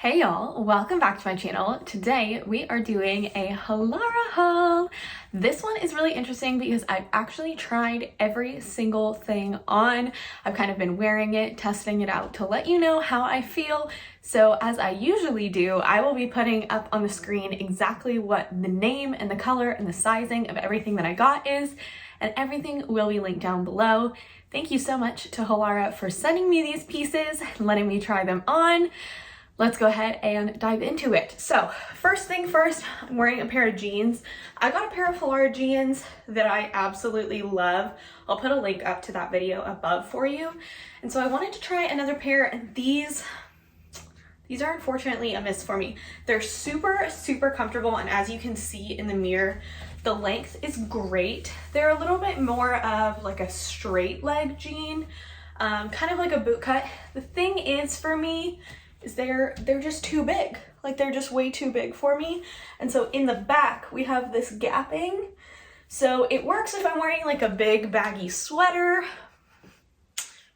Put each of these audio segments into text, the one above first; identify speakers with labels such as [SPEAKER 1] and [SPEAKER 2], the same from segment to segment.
[SPEAKER 1] Hey y'all, welcome back to my channel. Today we are doing a Halara haul. This one is really interesting because I've actually tried every single thing on. I've kind of been wearing it, testing it out to let you know how I feel. So as I usually do, I will be putting up on the screen exactly what the name and the color and the sizing of everything that I got is, and everything will be linked down below. Thank you so much to Halara for sending me these pieces and letting me try them on. Let's go ahead and dive into it. So first thing first, I'm wearing a pair of jeans. I got a pair of Halara jeans that I absolutely love. I'll put a link up to that video above for you. And so I wanted to try another pair, and these are unfortunately a miss for me. They're super comfortable, and as you can see in the mirror, the length is great. They're a little bit more of like a straight leg jean, kind of like a boot cut. The thing is for me, is they're just too big. Like they're just way too big for me. And so in the back, we have this gapping. So it works if I'm wearing like a big baggy sweater,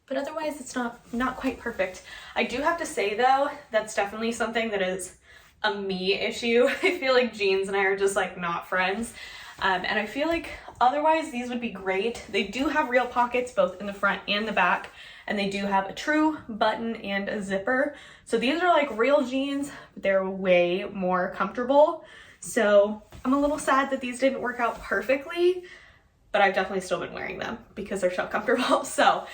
[SPEAKER 1] but otherwise it's not quite perfect. I do have to say though, that's definitely something that is a me issue. I feel like jeans and I are just like not friends. And I feel like otherwise these would be great. They do have real pockets both in the front and the back, and they do have a true button and a zipper. So these are like real jeans, but they're way more comfortable. So I'm a little sad that these didn't work out perfectly, but I've definitely still been wearing them because they're so comfortable. So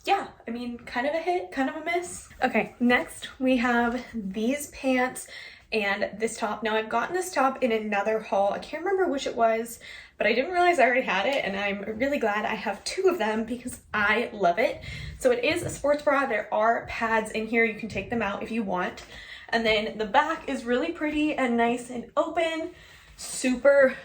[SPEAKER 1] yeah, I mean, kind of a hit, kind of a miss. Okay, next we have these pants and this top. Now I've gotten this top in another haul. I can't remember which it was, but I didn't realize I already had it, and I'm really glad I have two of them because I love it. So it is a sports bra. There are pads in here. You can take them out if you want. And then the back is really pretty and nice and open. Super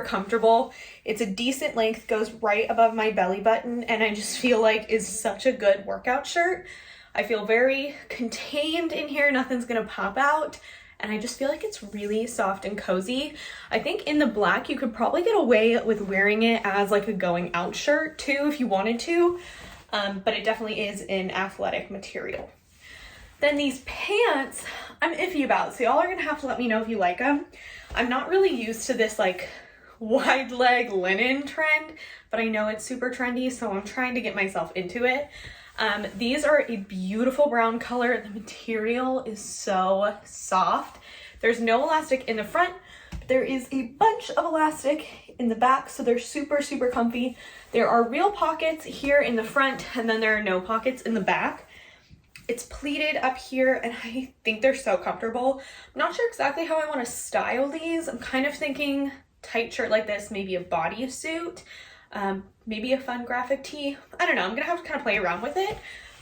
[SPEAKER 1] comfortable. It's a decent length, goes right above my belly button, and I just feel like is such a good workout shirt. I feel very contained in here. Nothing's gonna pop out. And I just feel like it's really soft and cozy. I think in the black, you could probably get away with wearing it as like a going out shirt too, if you wanted to. But it definitely is in athletic material. Then these pants, I'm iffy about. So y'all are gonna have to let me know if you like them. I'm not really used to this like wide leg linen trend, but I know it's super trendy, so I'm trying to get myself into it. These are a beautiful brown color. The material is so soft. There's no elastic in the front, but there is a bunch of elastic in the back, so they're super comfy. There are real pockets here in the front, and then there are no pockets in the back. It's pleated up here, and I think they're so comfortable. I'm not sure exactly how I want to style these. I'm kind of thinking tight shirt like this, maybe a bodysuit. Maybe a fun graphic tee. I don't know, I'm gonna have to kind of play around with it,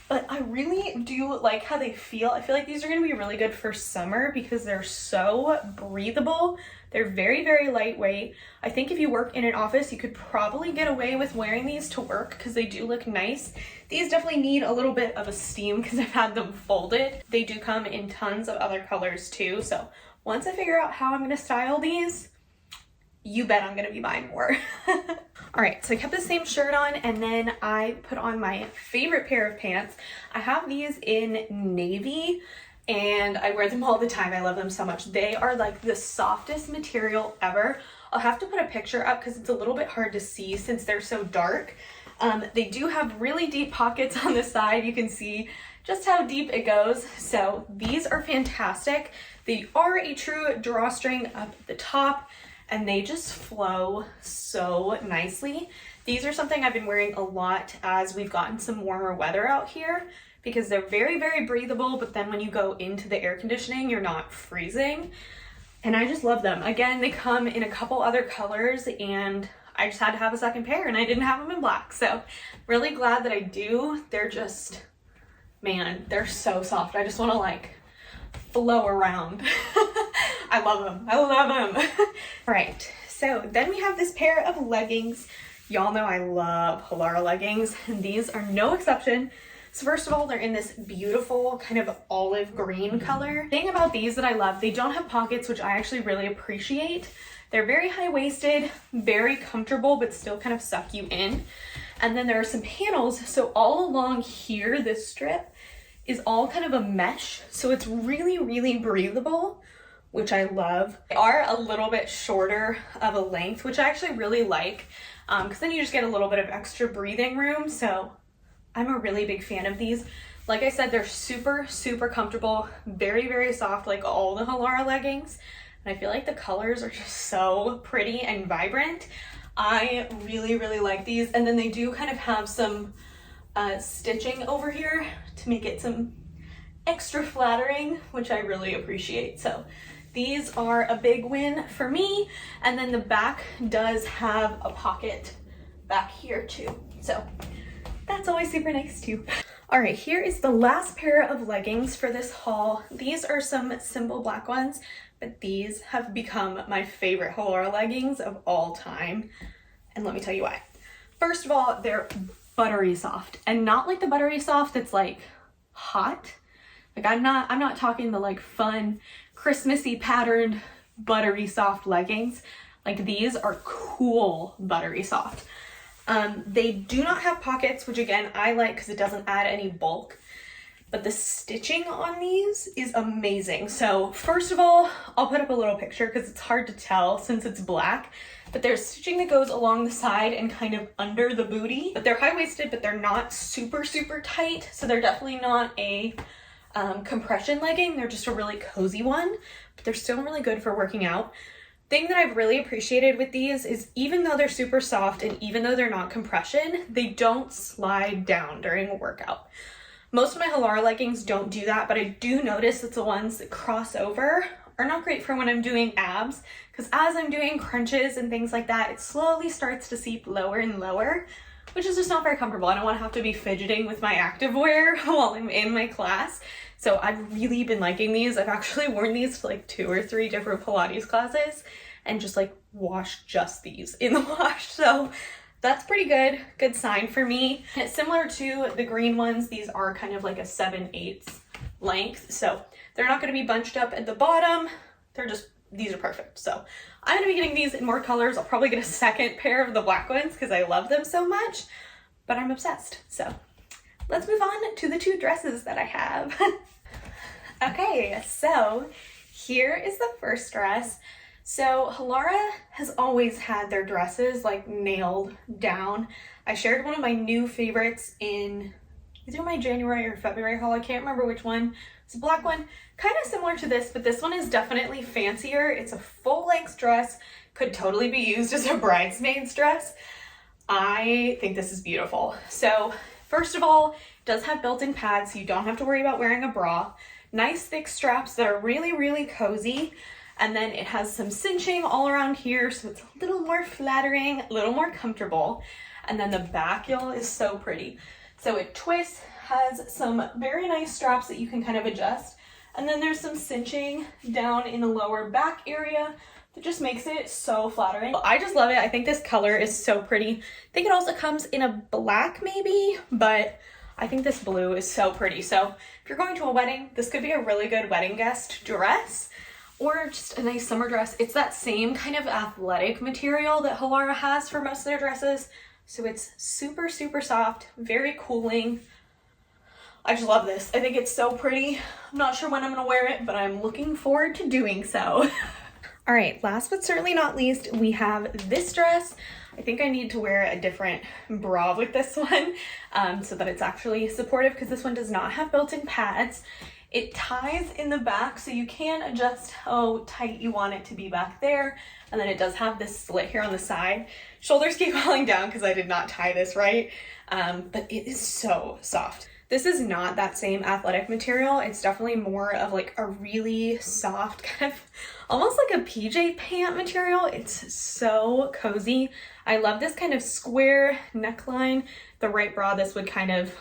[SPEAKER 1] but I really do like how they feel. I feel like these are gonna be really good for summer because they're so breathable. They're very lightweight. I think if you work in an office, you could probably get away with wearing these to work because they do look nice. These definitely need a little bit of a steam because I've had them folded. They do come in tons of other colors too, so once I figure out how I'm gonna style these, you bet I'm gonna be buying more. All right, so I kept the same shirt on, and then I put on my favorite pair of pants. I have these in navy, and I wear them all the time. I love them so much. They are like the softest material ever. I'll have to put a picture up because it's a little bit hard to see since they're so dark. They do have really deep pockets on the side. You can see just how deep it goes. So these are fantastic. They are a true drawstring up at the top, and they just flow so nicely. These are something I've been wearing a lot as we've gotten some warmer weather out here because they're very breathable, but then when you go into the air conditioning, you're not freezing. And I just love them. Again, they come in a couple other colors, and I just had to have a second pair, and I didn't have them in black. So really glad that I do. They're just, man, they're so soft. I just wanna like flow around. I love them. I love them. All right, so then we have this pair of leggings. Y'all know I love Halara leggings, and these are no exception. So first of all, they're in this beautiful kind of olive green color. The thing about these that I love, they don't have pockets, which I actually really appreciate. They're very high-waisted, very comfortable, but still kind of suck you in. And then there are some panels, so all along here, this strip is all kind of a mesh, so it's really, really breathable, which I love. They are a little bit shorter of a length, which I actually really like, because then you just get a little bit of extra breathing room, so I'm a really big fan of these. Like I said, they're super, super comfortable, very, very soft, like all the Halara leggings, and I feel like the colors are just so pretty and vibrant. I really, really like these, and then they do kind of have some stitching over here to make it some extra flattering, which I really appreciate. So these are a big win for me. And then the back does have a pocket back here too, so that's always super nice too. All right, here is the last pair of leggings for this haul. These are some simple black ones, but these have become my favorite Halara leggings of all time, and let me tell you why. First of all, they're buttery soft, and not like the buttery soft that's like hot. Like I'm not talking the like fun Christmassy patterned buttery soft leggings. Like these are cool buttery soft. They do not have pockets, which again I like because it doesn't add any bulk, but the stitching on these is amazing. So first of all, I'll put up a little picture because it's hard to tell since it's black, but there's stitching that goes along the side and kind of under the booty. But they're high-waisted, but they're not super, super tight. So they're definitely not a compression legging. They're just a really cozy one, but they're still really good for working out. Thing that I've really appreciated with these is even though they're super soft and even though they're not compression, they don't slide down during a workout. Most of my Halara leggings don't do that, but I do notice that the ones that cross over are not great for when I'm doing abs, because as I'm doing crunches and things like that, it slowly starts to seep lower and lower, which is just not very comfortable. I don't want to have to be fidgeting with my activewear while I'm in my class. So I've really been liking these. I've actually worn these to like 2 or 3 different Pilates classes and just like washed just these in the wash. So that's pretty good sign for me. And it's similar to the green ones. These are kind of like a 7/8 length. So they're not going to be bunched up at the bottom. These are perfect. So I'm going to be getting these in more colors. I'll probably get a second pair of the black ones because I love them so much, but I'm obsessed. So let's move on to the 2 dresses that I have. Okay, so here is the first dress. So Halara has always had their dresses like nailed down. I shared one of my new favorites in either my January or February haul. I can't remember which one. It's a black one, kind of similar to this, but this one is definitely fancier. It's a full length dress, could totally be used as a bridesmaid's dress. I think this is beautiful. So first of all, it does have built-in pads, so you don't have to worry about wearing a bra. Nice thick straps that are really, really cozy. And then it has some cinching all around here, so it's a little more flattering, a little more comfortable. And then the back, y'all, is so pretty. So it twists, has some very nice straps that you can kind of adjust. And then there's some cinching down in the lower back area that just makes it so flattering. I just love it. I think this color is so pretty. I think it also comes in a black maybe, but I think this blue is so pretty. So if you're going to a wedding, this could be a really good wedding guest dress or just a nice summer dress. It's that same kind of athletic material that Halara has for most of their dresses. So it's super, super soft, very cooling. I just love this. I think it's so pretty. I'm not sure when I'm gonna wear it, but I'm looking forward to doing so. All right, last but certainly not least, we have this dress. I think I need to wear a different bra with this one so that it's actually supportive, because this one does not have built-in pads. It ties in the back, so you can adjust how tight you want it to be back there. And then it does have this slit here on the side. Shoulders keep falling down because I did not tie this right, but it is so soft. This is not that same athletic material. It's definitely more of like a really soft kind of, almost like a PJ pant material. It's so cozy. I love this kind of square neckline. The right bra, this would kind of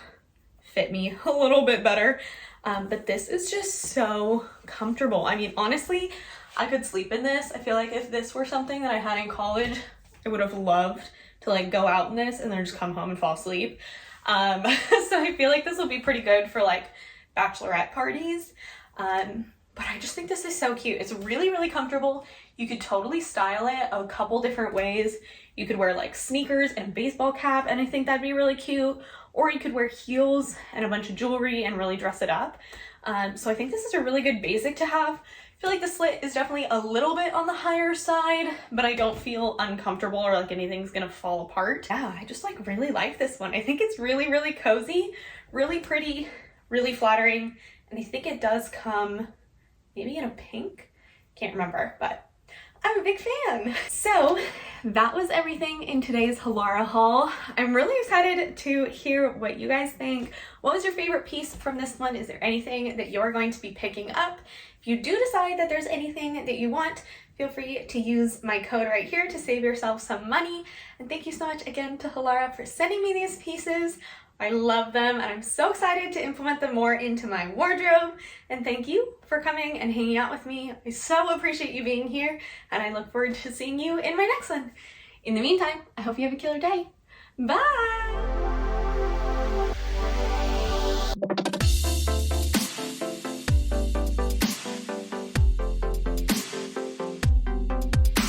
[SPEAKER 1] fit me a little bit better. But this is just so comfortable. I mean, honestly, I could sleep in this. I feel like if this were something that I had in college, I would have loved to like go out in this and then just come home and fall asleep. So I feel like this will be pretty good for like bachelorette parties. But I just think this is so cute. It's really, really comfortable. You could totally style it a couple different ways. You could wear like sneakers and a baseball cap, and I think that'd be really cute. Or you could wear heels and a bunch of jewelry and really dress it up. So I think this is a really good basic to have. I feel like the slit is definitely a little bit on the higher side, but I don't feel uncomfortable or like anything's gonna fall apart. Yeah, I just like really like this one. I think it's really, really cozy, really pretty, really flattering. And I think it does come maybe in a pink, can't remember, but I'm a big fan. So that was everything in today's Halara haul. I'm really excited to hear what you guys think. What was your favorite piece from this one? Is there anything that you're going to be picking up? If you do decide that there's anything that you want, feel free to use my code right here to save yourself some money. And thank you so much again to Halara for sending me these pieces. I love them and I'm so excited to implement them more into my wardrobe. And thank you for coming and hanging out with me. I so appreciate you being here and I look forward to seeing you in my next one. In the meantime, I hope you have a killer day. Bye!